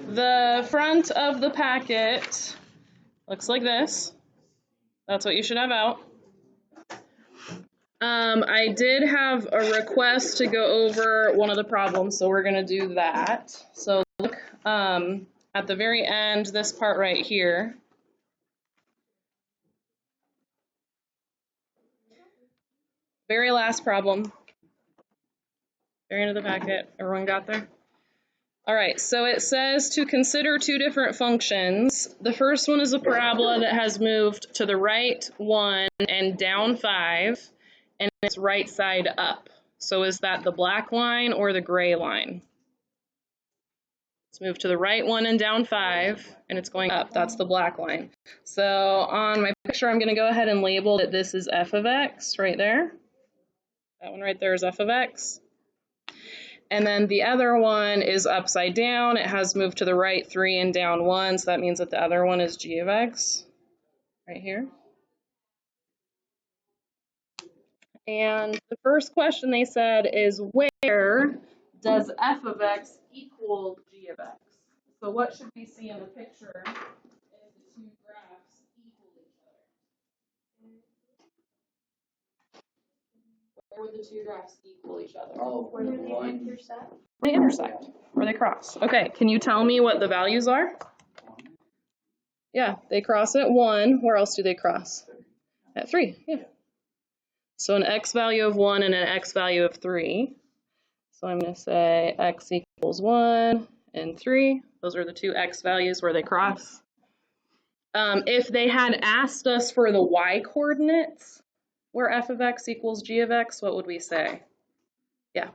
The front of the packet looks like this. That's what you should have out. I did have a request to go over one of the problems, so we're going to do that. So look at the very end, this part right here. Very last problem. Very end of the packet. Everyone got there? All right, so it says to consider two different functions. The first one is a parabola that has moved to the right 1 and down 5, and it's right side up. So is that the black line or the gray line? It's moved to the right 1 and down 5, and it's going up. That's the black line. So on my picture, I'm going to go ahead and label that this is f of x right there. That one right there is f of x. And then the other one is upside down. It has moved to the right 3 and down 1, so that means that the other one is g of x right here. And the first question they said is, where does f of x equal g of x? So what should we see in the picture if the two graphs equal each other? Where would the two graphs equal each other? Oh, where they intersect? They intersect, where they cross. Okay, can you tell me what the values are? Yeah, they cross at 1. Where else do they cross? At 3, yeah. So an x value of 1 and an x value of 3. So I'm going to say x equals 1 and 3. Those are the two x values where they cross. If they had asked us for the y coordinates, where f of x equals g of x, what would we say? Yeah.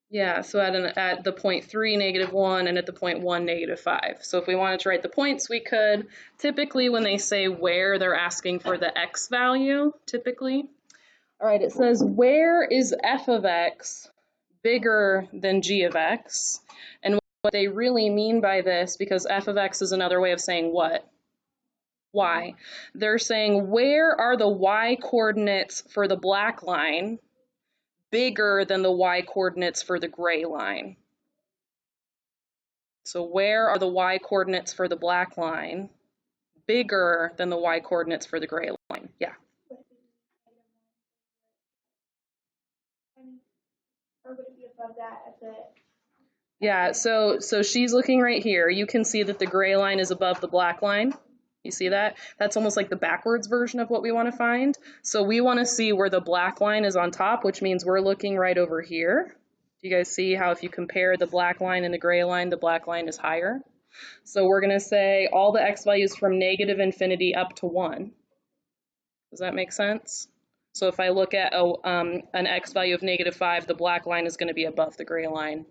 Yeah, so at the point 3, -1, and at the point 1, -5. So if we wanted to write the points, we could. Typically, when they say where, they're asking for the x value, typically. All right, it says, where is f of x bigger than g of x? And what they really mean by this, because f of x is another way of saying what? Y. They're saying, where are the y coordinates for the black line bigger than the y coordinates for the gray line? So where are the y coordinates for the black line bigger than the y coordinates for the gray line? Yeah. Or would it be above that at the... Yeah, so she's looking right here. You can see that the gray line is above the black line. You see that? That's almost like the backwards version of what we want to find. So we want to see where the black line is on top, which means we're looking right over here. Do you guys see how if you compare the black line and the gray line, the black line is higher? So we're going to say all the x values from -infinity up to 1. Does that make sense? So if I look at an x value of -5, the black line is going to be above the gray line.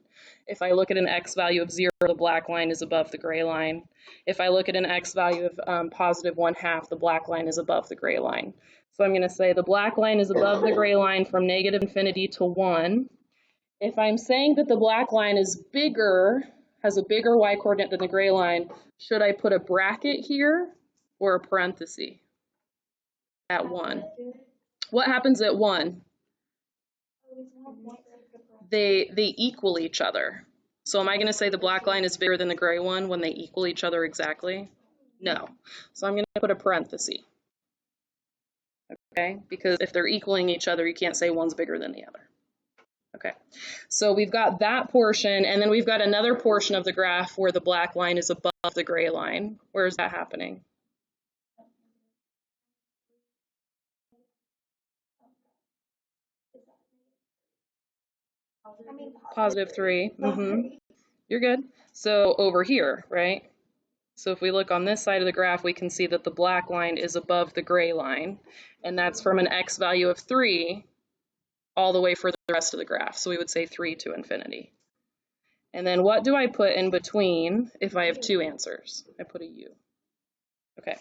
If I look at an x value of 0, the black line is above the gray line. If I look at an x value of +1/2, the black line is above the gray line. So I'm going to say the black line is above the gray line from -infinity to 1. If I'm saying that the black line is bigger, has a bigger y coordinate than the gray line, should I put a bracket here or a parenthesis at 1? What happens at 1? They equal each other. So am I going to say the black line is bigger than the gray one when they equal each other exactly? No. So I'm going to put a parenthesis. Okay? Because if they're equaling each other, you can't say one's bigger than the other. Okay. So we've got that portion, and then we've got another portion of the graph where the black line is above the gray line. Where is that happening? +3. You're good. So over here, right? So if we look on this side of the graph, we can see that the black line is above the gray line, and that's from an x value of 3 all the way for the rest of the graph. So we would say 3 to infinity. And then what do I put in between if I have two answers? I put a u. Okay.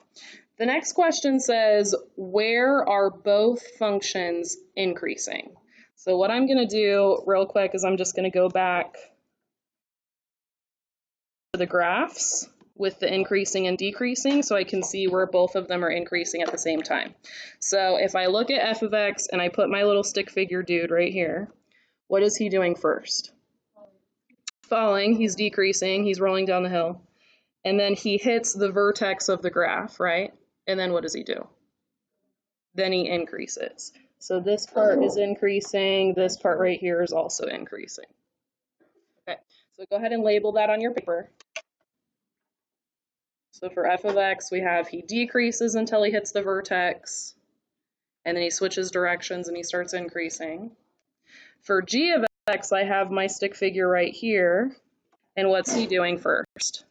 The next question says, where are both functions increasing? So what I'm going to do real quick is I'm just going to go back to the graphs with the increasing and decreasing so I can see where both of them are increasing at the same time. So if I look at f of x and I put my little stick figure dude right here, what is he doing first? falling, he's decreasing, he's rolling down the hill. And then he hits the vertex of the graph, right? And then what does he do? Then he increases. So this part is increasing, this part right here is also increasing. Okay, so go ahead and label that on your paper. So for f of x, we have he decreases until he hits the vertex, and then he switches directions and he starts increasing. For g of x, I have my stick figure right here, and what's he doing first?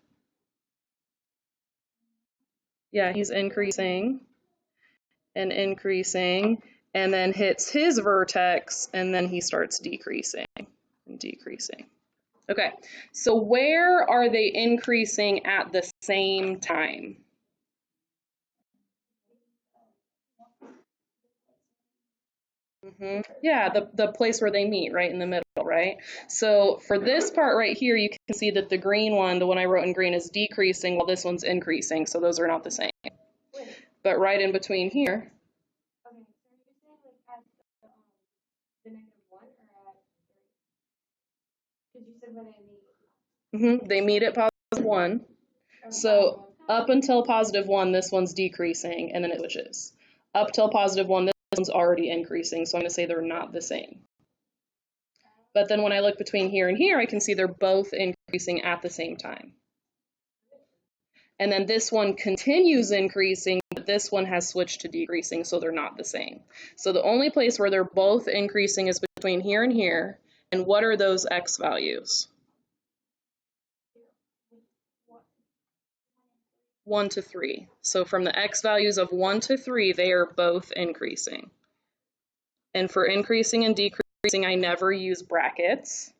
Yeah, he's increasing and increasing, and then hits his vertex, and then he starts decreasing and decreasing. Okay, so where are they increasing at the same time? Yeah, the place where they meet, right in the middle, right? So for this part right here, you can see that the green one, the one I wrote in green, is decreasing while this one's increasing, so those are not the same. But right in between here, Okay, so you're saying like at the -1 or at 3? Because you said when they meet. they meet at +1. So up until +1, this one's decreasing, and then it switches. Up till +1, this one's already increasing, so I'm going to say they're not the same. But then when I look between here and here, I can see they're both increasing at the same time. And then this one continues increasing, but this one has switched to decreasing, so they're not the same. So the only place where they're both increasing is between here and here. And what are those x values? 1 to 3. So from the x values of 1 to 3, they are both increasing. And for increasing and decreasing, I never use brackets,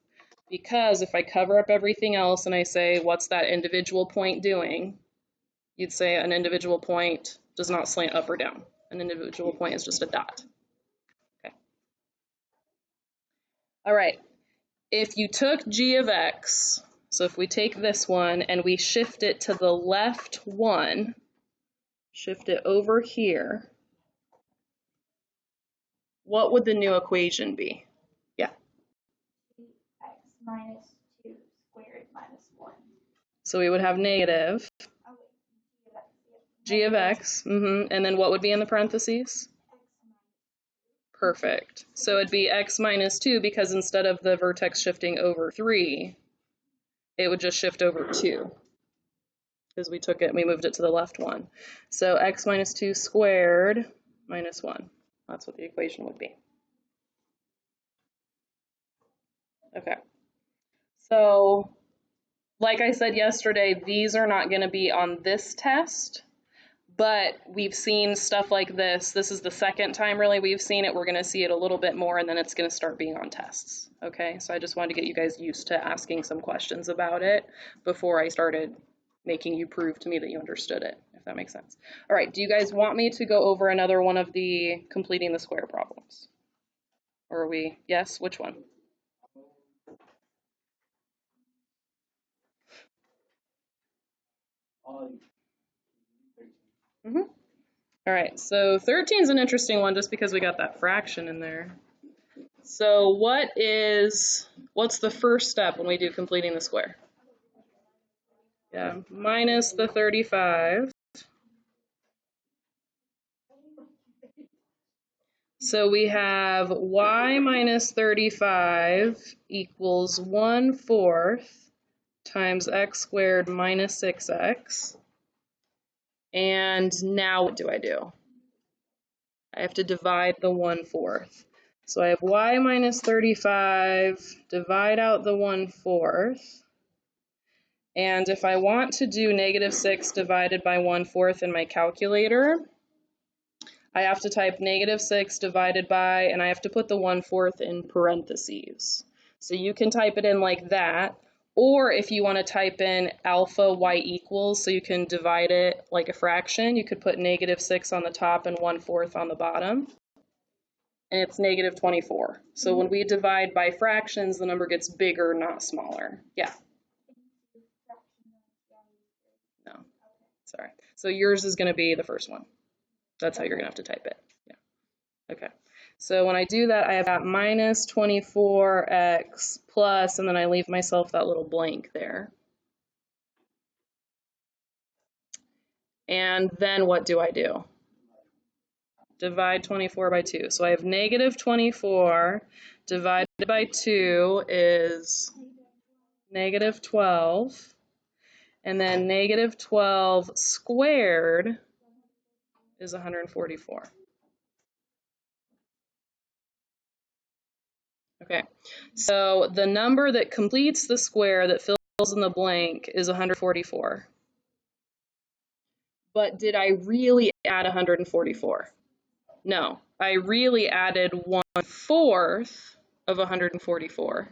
because if I cover up everything else and I say, what's that individual point doing? You'd say an individual point does not slant up or down. An individual point is just a dot. Okay. All right. If you took g of x, so if we take this one and we shift it to the left one, shift it over here, what would the new equation be? Yeah. X minus 2 squared minus 1. So we would have negative Oh, wait, g of x, and then what would be in the parentheses? Perfect. So it'd be x minus 2, because instead of the vertex shifting over 3, it would just shift over 2, because we took it and we moved it to the left one. So x minus 2 squared minus 1. That's what the equation would be. Okay. So, like I said yesterday, these are not going to be on this test, but we've seen stuff like this. This is the second time really we've seen it. We're going to see it a little bit more, and then it's going to start being on tests. Okay, so I just wanted to get you guys used to asking some questions about it before I started making you prove to me that you understood it, if that makes sense. All right, do you guys want me to go over another one of the completing the square problems? Or are we, yes, which one? All right, so 13 is an interesting one just because we got that fraction in there. So what's the first step when we do completing the square? Yeah, minus the 35. So we have y minus 35 equals 1/4 times x squared minus 6x. And now what do? I have to divide the 1/4. So I have y minus 35, divide out the 1/4. And if I want to do -6 divided by 1/4 in my calculator, I have to type -6 divided by, and I have to put the 1/4 in parentheses. So you can type it in like that, or if you want to type in alpha y equals, so you can divide it like a fraction, you could put -6 on the top and 1/4 on the bottom. And it's -24. So when we divide by fractions, the number gets bigger, not smaller. Yeah. No, sorry. So yours is going to be the first one. That's how you're going to have to type it. Yeah. Okay. So when I do that, I have got minus 24x plus, and then I leave myself that little blank there. And then what do I do? Divide 24 by 2. So I have negative 24 divided by 2 is negative 12. And then negative 12 squared is 144. Okay, so the number that completes the square that fills in the blank is 144. But did I really add 144? No, I really added 1/4 of 144.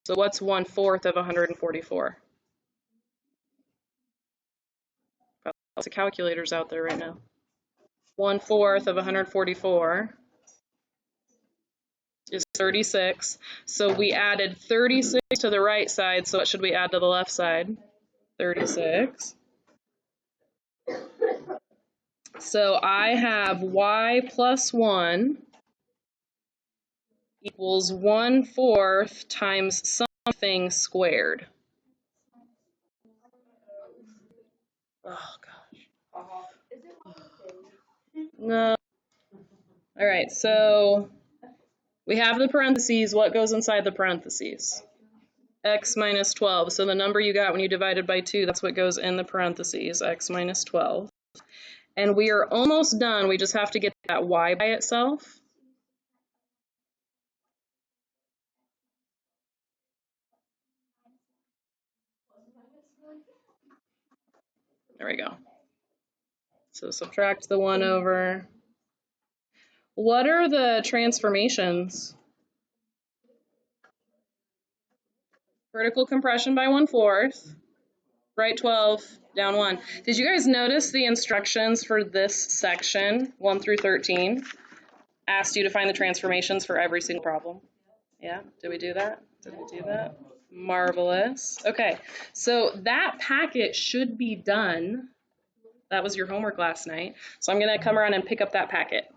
So what's 1/4 of 144? Lots of calculators out there right now. 1/4 of 144 is 36. So we added 36 to the right side. So what should we add to the left side? 36. So I have y plus 1 equals 1/4 times something squared. Oh, gosh. No. All right, so we have the parentheses. What goes inside the parentheses? X minus 12. So the number you got when you divided by 2, that's what goes in the parentheses, x minus 12. And we are almost done. We just have to get that y by itself. There we go. So subtract the 1 over. What are the transformations? Vertical compression by 1/4. Right 12, down 1. Did you guys notice the instructions for this section, 1 through 13, asked you to find the transformations for every single problem? Yeah, did we do that? Did we do that? Marvelous. Okay, so that packet should be done. That was your homework last night. So I'm gonna come around and pick up that packet.